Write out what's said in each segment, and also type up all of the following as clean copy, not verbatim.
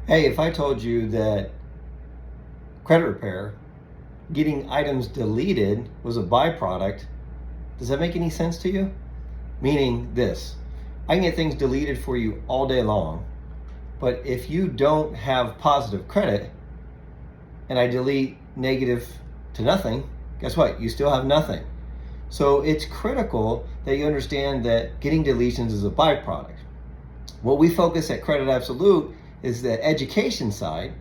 Hey, if I told you that credit repair, getting items deleted, was a byproduct, does that make any sense to you? Meaning this, I can get things deleted for you all day long, but if you don't have positive credit and I delete negative to nothing, guess what? You still have nothing. So it's critical that you understand that getting deletions is a byproduct. What we focus at Credit Absolute is the education side,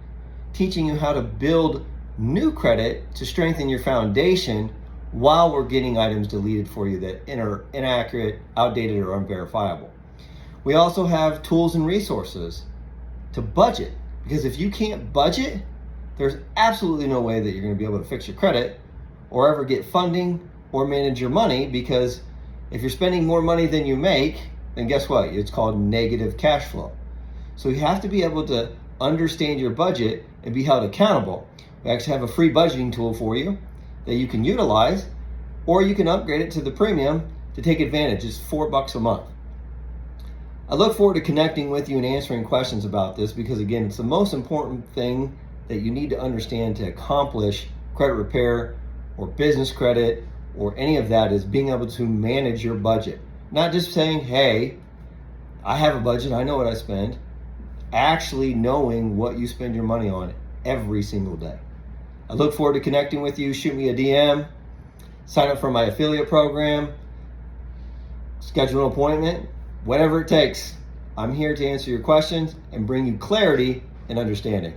teaching you how to build new credit to strengthen your foundation while we're getting items deleted for you that are inaccurate, outdated, or unverifiable. We also have tools and resources to budget, because if you can't budget, there's absolutely no way that you're going to be able to fix your credit or ever get funding or manage your money, because if you're spending more money than you make, then guess what? It's called negative cash flow. So you have to be able to understand your budget and be held accountable. We actually have a free budgeting tool for you that you can utilize, or you can upgrade it to the premium to take advantage. It's $4 a month. I look forward to connecting with you and answering questions about this, because again, it's the most important thing that you need to understand to accomplish credit repair or business credit or any of that, is being able to manage your budget. Not just saying, hey, I have a budget, I know what I spend. Actually knowing what you spend your money on every single day. I look forward to connecting with you. Shoot me a DM, sign up for my affiliate program, schedule an appointment, whatever it takes. I'm here to answer your questions and bring you clarity and understanding.